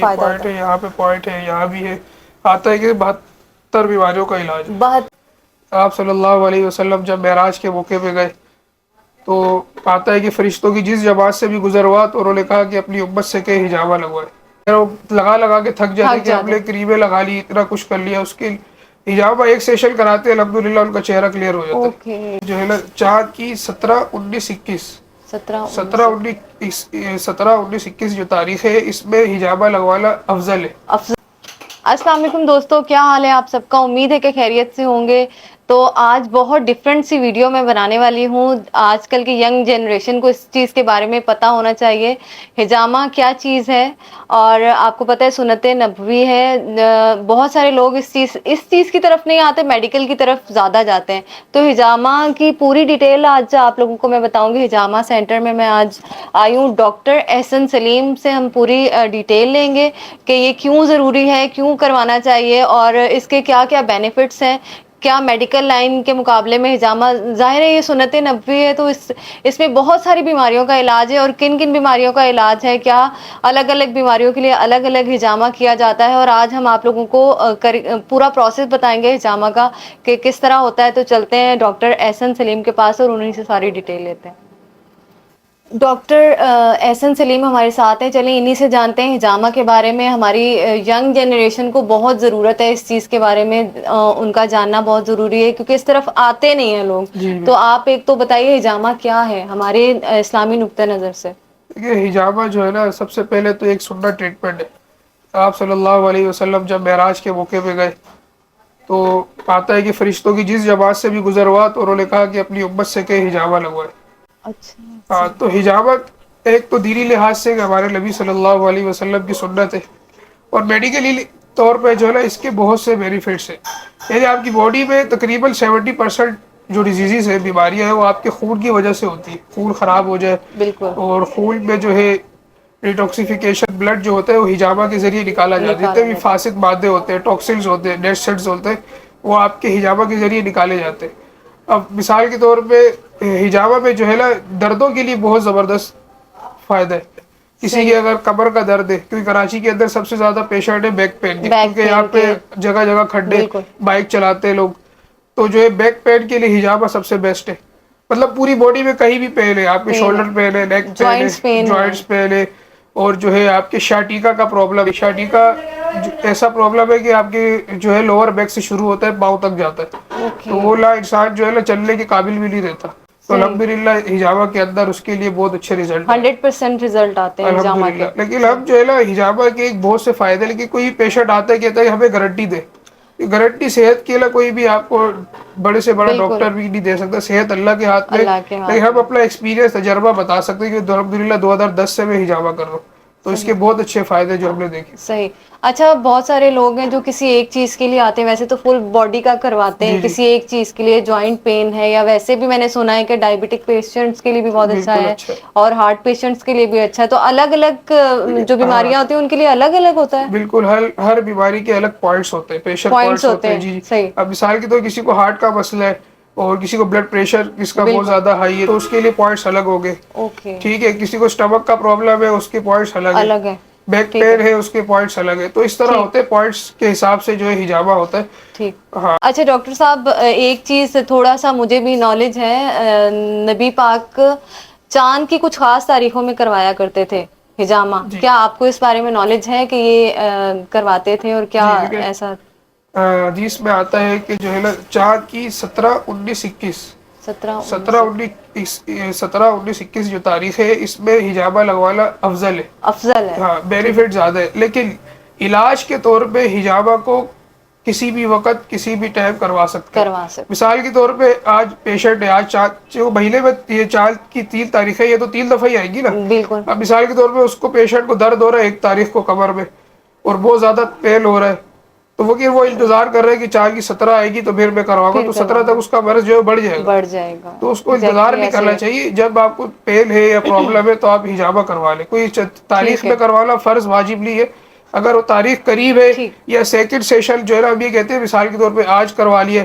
یہ فائدہ پوائنٹ ہوتا ہے، یہاں پہ پوائنٹ ہے، یہاں بھی ہے. آتا ہے کہ 72 بیماریوں کا علاج ہے ہے. بہت. آپ صلی اللہ علیہ وسلم جب معراج کے موقع پہ گئے تو آتا ہے کہ فرشتوں کی جس جماعت سے بھی گزر ہوا تو انہوں نے کہا کہ اپنی امت سے کہ حجامہ لگوائے. لگا لگا کے تھک جاتے کہ ہم نے کریمیں لگا لی، اتنا کچھ کر لیا. اس کے حجامہ ایک سیشن کراتے الحمدللہ ان کا چہرہ کلیئر ہو جاتا اوکے. ہے. جو ہے نا چاند کی 17 19 21 17 19 17 19 21 جو تاریخ ہے اس میں حجامہ لگوانا افضل ہے. السلام علیکم دوستو، کیا حال ہے آپ سب کا؟ امید ہے کہ خیریت سے ہوں گے. تو آج بہت ڈفرینٹ سی ویڈیو میں بنانے والی ہوں. آج کل کی ینگ جنریشن کو اس چیز کے بارے میں پتہ ہونا چاہیے حجامہ کیا چیز ہے. اور آپ کو پتہ ہے سنت نبوی ہے. بہت سارے لوگ اس چیز کی طرف نہیں آتے، میڈیکل کی طرف زیادہ جاتے ہیں. تو حجامہ کی پوری ڈیٹیل آج آپ لوگوں کو میں بتاؤں گی. حجامہ سینٹر میں آج آئی ہوں ڈاکٹر احسن سلیم سے. ہم پوری ڈیٹیل لیں گے کہ یہ کیوں ضروری ہے، کیوں کروانا چاہیے، اور اس کے کیا کیا بینیفٹس ہیں. کیا میڈیکل لائن کے مقابلے میں حجامہ، ظاہر ہے یہ سنت نبوی ہے تو اس میں بہت ساری بیماریوں کا علاج ہے. اور کن کن بیماریوں کا علاج ہے، کیا الگ الگ بیماریوں کے لیے الگ الگ حجامہ کیا جاتا ہے. اور آج ہم آپ لوگوں کو پورا پروسیس بتائیں گے حجامہ کا کہ کس طرح ہوتا ہے. تو چلتے ہیں ڈاکٹر احسن سلیم کے پاس اور انہیں سے ساری ڈیٹیل لیتے ہیں. ڈاکٹر احسن سلیم ہمارے ساتھ ہیں. چلیں انہی سے جانتے ہیں حجامہ کے بارے میں. ہماری ینگ جنریشن کو بہت ضرورت ہے اس چیز کے بارے میں، ان کا جاننا بہت ضروری ہے کیونکہ اس طرف آتے نہیں ہیں لوگ. جی تو آپ ایک تو بتائیے حجامہ کیا ہے ہمارے اسلامی نقطہ نظر سے. دیکھیے حجامہ جو ہے نا سب سے پہلے تو ایک سنت ٹریٹمنٹ ہے. آپ صلی اللہ علیہ وسلم جب معراج کے موقع پہ گئے تو آتا ہے کہ فرشتوں کی جس جماعت سے بھی گزر ہوا تو انہوں نے کہا کہ اپنی امت سے کہ حجامہ لگوائے. اچھا ہاں تو حجامہ ایک تو دینی لحاظ سے کہ ہمارے نبی صلی اللہ علیہ وسلم کی سنت ہے، اور میڈیکلی طور پہ جو ہے نا اس کے بہت سے بینیفٹس ہیں. یعنی آپ کی باڈی میں تقریباً 70% جو ڈیزیزز ہیں، بیماریاں ہیں، وہ آپ کے خون کی وجہ سے ہوتی ہے. خون خراب ہو جائے بالکل اور خون میں جو ہے ڈیٹاکسیفیکیشن، بلڈ جو ہوتا ہے وہ حجامہ کے ذریعے نکالا جاتا ہے. جتنے بھی جاتا فاسد مادے ہوتے ہیں، ٹاکسنز ہوتے ہیں، ڈیڈ سیلز ہوتے ہیں، وہ آپ کے حجامہ کے ذریعے نکالے جاتے ہیں. اب مثال کے طور پہ حجامہ میں جو ہے نا دردوں کے لیے بہت زبردست فائدہ ہے. کسی صحیح. کے اگر کمر کا درد ہے، کیونکہ کراچی کے اندر سب سے زیادہ پیشنٹ ہے بیک پین کے، بیک کیونکہ یہاں پین پہ کے. جگہ جگہ کھڈے، بالکل بائک چلاتے ہیں لوگ. تو جو ہے بیک پین کے لیے حجامہ سب سے بیسٹ ہے. مطلب پوری باڈی میں کہیں بھی پین ہے، آپ کے پین ہے، شولڈر پین ہے، نیک پین ہے، جوائنٹس پین ہے. جوائنٹس پین ہے، اور جو ہے آپ کے شاٹیکا کا پرابلم ہے. شاٹیکا ایسا پرابلم ہے کہ آپ کے جو ہے لوور بیک سے شروع ہوتا ہے پاؤں تک جاتا ہے. تو اوکے. وہ انسان جو ہے نا چلنے کے قابل بھی نہیں رہتا. تو صحیح. الحمدللہ حجامہ کے اندر اس کے لیے بہت اچھے رزلٹ آئے. 100% رزلٹ آتے ہیں حجامہ الحمدللہ. کے. لیکن ہم جو ہے نا حجامہ کے ایک بہت سے فائدے، لیکن کوئی پیشنٹ آتا ہے کہتا ہے ہمیں گارنٹی دے. گارنٹی صحت کے لیے کوئی بھی آپ کو بڑے سے بڑا بالکل ڈاکٹر بھی نہیں دے سکتا. صحت اللہ کے ہاتھ میں. اللہ کے لیکن ہاتھ ہم میں. اپنا ایکسپیرینس تجربہ بتا سکتے ہیں کہ الحمدللہ 2010 سے میں حجامہ کر رہا ہوں. تو اس صحیح کے بہت اچھے فائدے جو ہم نے دیکھے. صحیح. اچھا بہت سارے لوگ ہیں جو کسی ایک چیز کے لیے آتے ہیں، ویسے تو فل باڈی کا کرواتے ہیں. جی جی کسی ایک چیز کے لیے جوائنٹ پین ہے، یا ویسے بھی میں نے سنا ہے کہ ڈائبٹک پیشنٹس کے لیے بھی بہت اچھا ہے، اور ہارٹ پیشنٹس کے لیے بھی اچھا ہے. تو الگ الگ دیکھیے جو ہاں بیماریاں ہوتی ہیں ان کے لیے الگ الگ ہوتا ہے. بالکل ہر بیماری کے الگ پوائنٹس ہوتے ہیں، پریشر پوائنٹس ہوتے ہیں. جی صحیح. اب مثال کے طور کسی کو ہارٹ کا مسئلہ ہے اور کسی کو بلڈ پریشر جس کا بہت بالکل. زیادہ ہائی ہے تو اس کے لیے پوائنٹس الگ ہو گئے. اوکے. ٹھیک ہے. کسی کو اسٹمک کا پرابلم ہے اس کے پوائنٹس الگ ہے. بیک ٹھیک پین ہے اس کے پوائنٹس الگ ہے. تو اس طرح ٹھیک ہوتے ہیں، پوائنٹس کے حساب سے جو ہے حجامہ ہوتا ہے. ٹھیک. ہاں اچھا ڈاکٹر صاحب ایک چیز تھوڑا سا مجھے بھی نالج ہے. نبی پاک چاند کی کچھ خاص تاریخوں میں کروایا کرتے تھے حجامہ. جی کیا آپ کو اس بارے میں نالج ہے کہ یہ کرواتے تھے اور کیا جی دیکھیے ایسا؟ حدیث میں آتا ہے کہ جو ہے نا چاند کی 17 19 21 17 19 17 19 21 جو تاریخ ہے اس میں حجامہ لگوانا افضل ہے. افضل ہے. ہاں ٹھیک ہے. بینیفٹ زیادہ ہے. لیکن علاج کے طور پہ حجامہ کو کسی بھی وقت کسی بھی ٹائم کروا سکتے ہیں. کروا سکتے. مثال کے طور پہ آج پیشنٹ ہے، آج جو مہینے میں یہ چاند کی 3 تاریخ ہے، یہ تو 3 دفعہ ہی آئے گی نا. بالکل. اب مثال کے طور پہ اس کو پیشنٹ کو درد ہو رہا ہے 1 تاریخ کو کمر میں، اور بہت زیادہ پین ہو رہا ہے، تو وہ انتظار کر رہے ہیں کہ چاند کی 17 آئے گی تو پھر میں کرواؤں گا. پھر تو 17 کرواؤں تک گا. اس کا مرض جو ہے بڑھ جائے گا. تو اس کو انتظار ایگزیکٹلی نہیں ایسے کرنا ہی. چاہیے. جب آپ کو پین ہے یا پرابلم ہے تو آپ حجامہ کروا لیں. کوئی تاریخ ٹھیک ہے. میں کروانا فرض واجب نہیں ہے. اگر وہ تاریخ قریب ہے ٹھیک. یا سیکنڈ سیشن جو ہے نا ابھی کہتے ہیں مثال کے طور پہ آج کروا لیا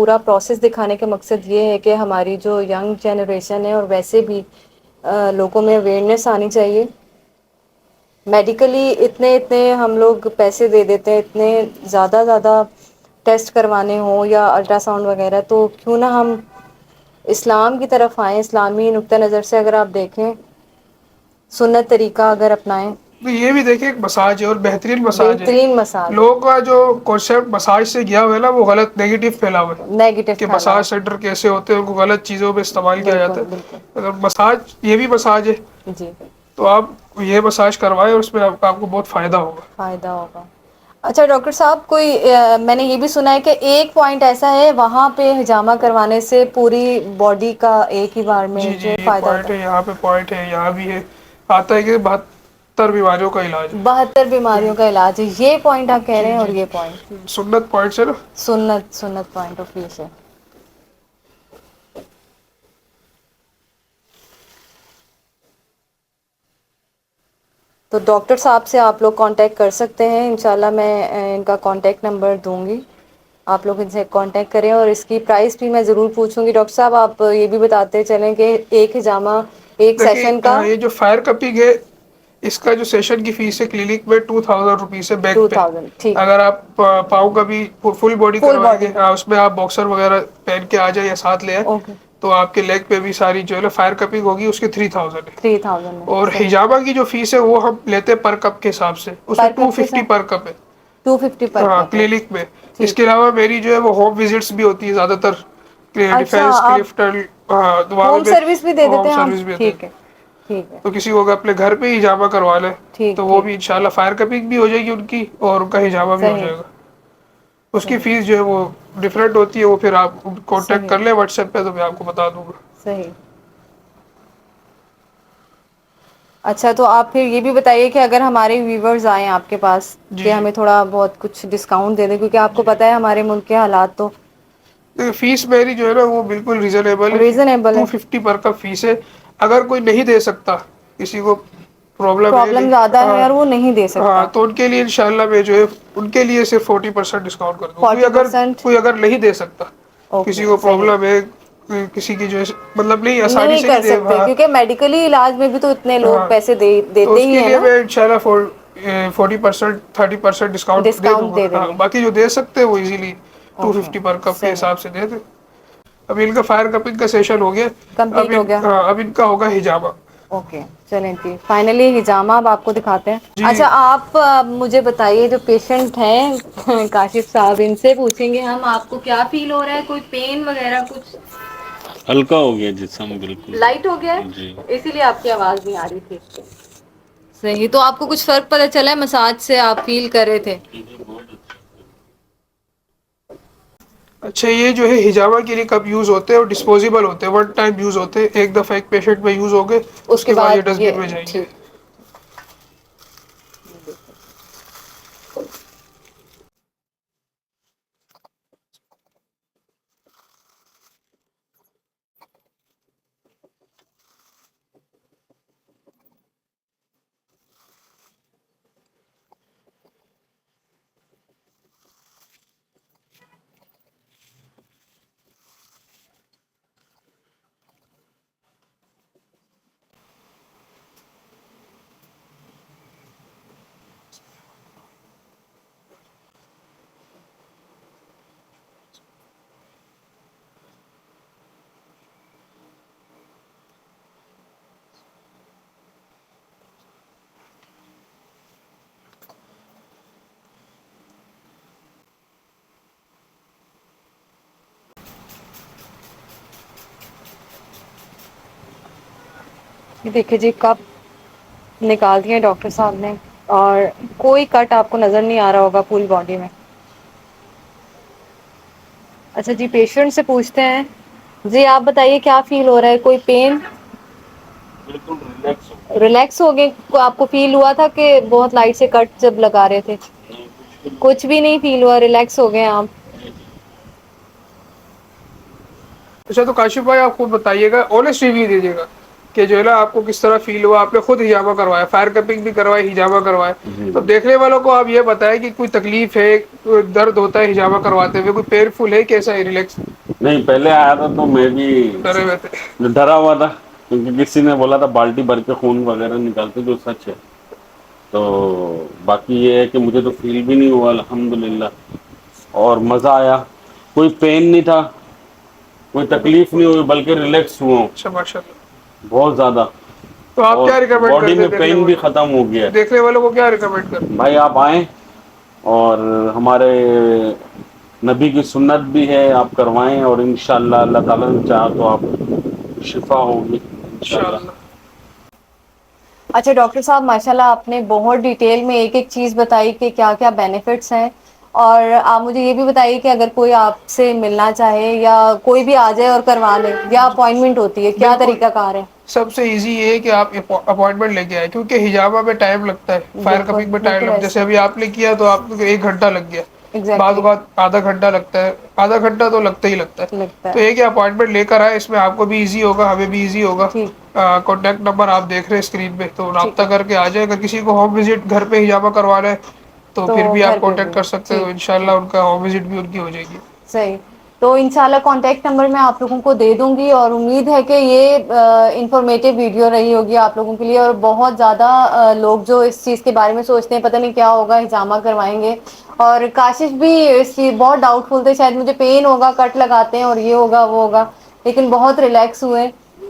پورا پروسیس دکھانے کا مقصد یہ ہے کہ ہماری جو ینگ جنریشن ہے اور ویسے بھی لوگوں میں اویئرنیس آنی چاہیے. میڈیکلی اتنے ہم لوگ پیسے دے دیتے ہیں, اتنے زیادہ ٹیسٹ کروانے ہوں یا الٹرا ساؤنڈ وغیرہ, تو کیوں نہ ہم اسلام کی طرف آئیں, اسلامی نقطہ نظر سے اگر آپ دیکھیں, سنت طریقہ اگر اپنائیں. تو یہ بھی دیکھیں ایک مساج ہے اور بہترین مساج ہے. بہترین مساج ہے, لوگوں کا جو کانسیپٹ مساج سے گیا ہوا ہے نا وہ غلط نیگیٹو پھیلا ہوا ہے نیگیٹو کہ پھیلا مساج ہوا. سینٹر کیسے ہوتے ہیں, ان کو غلط چیزوں پہ استعمال کیا جاتا بالکل ہے. بالکل اگر مساج یہ بھی مساج ہے جی, تو آپ یہ مساج کروائیں, اور اس میں آپ کو بہت فائدہ ہوگا. فائدہ ہوگا. اچھا ڈاکٹر صاحب, کوئی میں نے یہ بھی سنا ہے کہ ایک پوائنٹ ایسا ہے وہاں پہ حجامہ کروانے سے پوری باڈی کا ایک ہی بار میں جی جو جی, ہے یہ فائدہ ہوتا پوائنٹ ہے, یہاں پہ پوائنٹ ہے, یہاں بھی ہے. آتا ہے کہ 72 بیماریوں کا علاج ہے, ہے. 72 بیماریوں کا علاج ہے, یہ پوائنٹ آپ کہہ رہے جی ہیں, اور جی, یہ پوائنٹ سنت پوائنٹ سے نا. سنت پوائنٹ آف ویو سے. تو ڈاکٹر صاحب سے آپ لوگ کانٹیکٹ کر سکتے ہیں, انشاءاللہ میں ان کا کانٹیکٹ نمبر دوں گی, آپ لوگ ان سے کانٹیکٹ کریں. اور اس کی پرائس بھی میں ضرور پوچھوں گی. ڈاکٹر صاحب آپ یہ بھی بتاتے چلیں کہ ایک حجامہ ایک دیکھیے سیشن کا یہ جو فائر کپنگ ہے, اس کا جو سیشن کی فیس ہے کلینک میں 2000 روپیز ہے بیک پہ. 2000 ٹھیک ہے, اگر آپ پاؤں کا بھی فل باڈی کروائیں گے, کا اس میں آپ باکسر وغیرہ پہن کے آ جائیں یا ساتھ لے آئیں, اوکے تو آپ کے لیگ پہ بھی ساری جو ہے نا فائر کپنگ ہوگی, اس کی 3000 ہے. 3000 میں اور صحیح. حجامہ کی جو فیس ہے وہ ہم لیتے ہیں پر کپ کے حساب سے, اس میں پر کپ کے 250 ساتھ پر کپ ہے. 250 پر ہاں کپ ہے, کلینک میں. اس ٹھیک کے ہے. علاوہ میری جو ہے وہ ہوم وزٹس بھی ہوتی ہے زیادہ تر, اچھا ڈیفینس آپ کرفٹل وہاں ہوم پہ سروس بھی دے ہوم دیتے ہیں آپ, سروس بھی ہوتے ہیں. ٹھیک ہے ٹھیک ہے, تو کسی کو اگر اپنے گھر پہ ہی حجامہ کروا لے ٹھیک تو وہ ٹھیک بھی انشاءاللہ فائر کپنگ بھی ہو جائے گی ان کی, اور ان کا حجامہ بھی ہو صحیح جائے گا. اس کی صحیح فیس جو ہے وہ ڈفرینٹ ہوتی ہے, وہ پھر آپ کانٹیکٹ صحیح کر لیں واٹس ایپ پہ, تو میں آپ کو بتا دوں گا. صحیح. اچھا تو آپ پھر یہ بھی بتائیے کہ اگر ہمارے ویورز آئیں آپ کے پاس, جی کہ جی ہمیں تھوڑا بہت کچھ ڈسکاؤنٹ دے دیں, کیونکہ آپ کو جی, پتہ ہے ہمارے ملک کے حالات تو فیس میری جو ہے نا وہ بالکل ریزنیبل ہے, ریزنیبل ہے. 250 پر کا فیس ہے. اگر کوئی نہیں دے سکتا, کسی کو پرابلم ہے نہیں, زیادہ ہے اور وہ نہیں دے ہاں سکتا, تو ان کے لیے انشاءاللہ میں جو ہے ان کے لیے صرف 40% ڈسکاؤنٹ کر دوں. 40%. کوئی اگر نہیں دے سکتا, کسی اوکے کو صحیح. پرابلم ہے, کسی کی جو ہے مطلب نہیں آسانی سے کر نہیں دے, سکتے کیونکہ میڈیکلی علاج میں بھی تو اتنے لوگ ہاں, پیسے تو دیتے اس ہی کے ہیں لیے نا, میں انشاءاللہ 40% 30% ڈسکاؤنٹ دے دوں گا. دے دیں ہاں گے. باقی جو دے سکتے ہیں وہ ایزیلی اوکے 250 پر کپ کے صحیح, حساب سے دے دیں. ابھی ان کا فائر کپنگ کا سیشن ہو گیا, کمپلیٹ ہو گیا. اب ان کا ہوگا حجامہ. اوکے چلیں جی, فائنلی حجامہ اب آپ کو دکھاتے ہیں. جی اچھا آپ مجھے بتائیے, جو پیشنٹ ہیں کاشف صاحب, ان سے پوچھیں گے ہم, آپ کو کیا فیل ہو رہا ہے, کوئی پین وغیرہ کچھ ہلکا ہو گیا جسم بالکل. لائٹ ہو گیا ہے, جی اسی لیے آپ کی آواز نہیں آ رہی تھی. صحیح, تو آپ کو کچھ فرق پتہ چلا ہے مساج سے, آپ فیل کر رہے تھے؟ بہت اچھا. اچھا, یہ جو ہے حجامہ کے لیے کب یوز ہوتے ہیں, اور ڈسپوزیبل ہوتے ہیں, ون ٹائم یوز ہوتے ہیں, ایک دفعہ ایک پیشنٹ میں یوز ہو گئے, اس کے بعد یہ ڈسٹ بن میں جائیں گے. ٹھیک. یہ دیکھیے جی, کپ نکال دیا ڈاکٹر صاحب نے, اور کوئی کٹ آپ کو نظر نہیں آ رہا ہوگا پوری باڈی میں. اچھا جی, پیشنٹ سے پوچھتے ہیں. جی آپ بتائیے کیا فیل ہو رہا ہے, کوئی پین؟ بالکل ریلیکس ہو. ریلیکس ہو گئے, آپ کو فیل ہوا تھا کہ بہت لائٹ سے کٹ جب لگا رہے تھے؟ نہیں کچھ بھی نہیں فیل ہوا, ریلیکس ہو گئے آپ. نہیں جی. اچھا, تو کاشف بھائی آپ خود بتائیے گا, آنیسٹ ریویو دیجیے گا. کہ جو ہے نا آپ کو کس طرح فیل ہوا, آپ نے خود ہجامہ کروایا, فائر کپنگ بھی کروائی, ہجامہ کروایا, تو دیکھنے والوں کو آپ یہ بتائیں کہ کوئی تکلیف ہے, کوئی درد ہوتا ہے ہجامہ کرواتے ہوئے, کوئی پین فل ہے, کیسا ہے, ریلیکس, نہیں پہلے آیا تھا تو میں بھی ڈرے ہوئے تھے؟ ڈرا ہوا تھا, کیونکہ کسی نے بولا تھا بالٹی بھر کے خون وغیرہ نکالتے, جو سچ ہے. تو باقی یہ ہے کہ مجھے تو فیل بھی نہیں ہوا الحمدللہ, اور مزہ آیا, کوئی پین نہیں تھا, کوئی تکلیف نہیں ہوئی, بلکہ ریلیکس ہوا ہوں اچھا ماشاء اللہ. بہت زیادہ, تو آپ اور کیا ریکمینڈ باڈی کرتے میں ہیں دیکھنے پین بھی والوں ختم ہو گیا ہے. دیکھنے والوں کو کیا ریکمینڈ کرتے بھائی آپ آئیں, اور ہمارے نبی کی سنت بھی ہے, آپ کروائیں, اور انشاءاللہ اللہ تعالیٰ نے چاہا تو آپ شفا ہوگی انشاءاللہ. انشاءاللہ. اچھا ڈاکٹر صاحب ماشاء اللہ آپ نے بہت ڈیٹیل میں ایک ایک چیز بتائی کہ کیا کیا بینیفٹس ہیں, اور آپ مجھے یہ بھی بتائیے کہ اگر کوئی آپ سے ملنا چاہے یا کوئی بھی آ جائے اور کروا لے, یا اپوائنٹمنٹ ہوتی ہے, کیا بالکل, طریقہ کار ہے؟ سب سے ایزی یہ ہے کہ آپ اپوائنٹمنٹ لے کے آئے, کیونکہ ہجامہ میں ٹائم لگتا ہے, فائر بالکل کپنگ میں ٹائم بالکل لگتا ہے. ایسے جیسے ابھی آپ نے کیا تو آپ کو 1 گھنٹہ لگ گیا, بعض ایگزیکٹلی اوقات آدھا گھنٹہ لگتا ہے, آدھا گھنٹہ تو لگتا ہی لگتا ہے. تو ایک ہی اپوائنٹمنٹ لے کر آئے, اس میں آپ کو بھی ایزی ہوگا, ہمیں بھی ایزی ہوگا. ٹھیک کانٹیکٹ نمبر آپ دیکھ رہے ہیں اسکرین پہ, تو ٹھیک رابطہ ہے, کر کے آ جائے. اگر کسی کو ہوم وزٹ گھر پہ ہجامہ کروانا ہے تو پھر بھی گھر آپ پہ بھی کانٹیکٹ کر سکتے ہو, ٹھیک انشاءاللہ ٹھیک ان کا ہوم وزٹ بھی ان کی ہو جائے گی. صحیح. تو انشاءاللہ کانٹیکٹ نمبر میں آپ لوگوں کو دے دوں گی, اور امید ہے کہ یہ انفارمیٹیو ویڈیو رہی ہوگی آپ لوگوں کے لیے, اور بہت زیادہ لوگ جو اس چیز کے بارے میں سوچتے ہیں پتہ نہیں کیا ہوگا, ہجامہ کروائیں گے. اور کاشف بھی اس چیز بہت ڈاؤٹ فل تھے, شاید مجھے پین ہوگا, کٹ لگاتے ہیں اور یہ ہوگا وہ ہوگا, لیکن بہت ریلیکس ہوئے.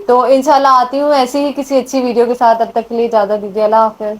تو انشاءاللہ آتی ہوں ایسی ہی کسی اچھی ویڈیو کے ساتھ, تب تک کے لیے اجازت دیجیے, اللہ حافظ.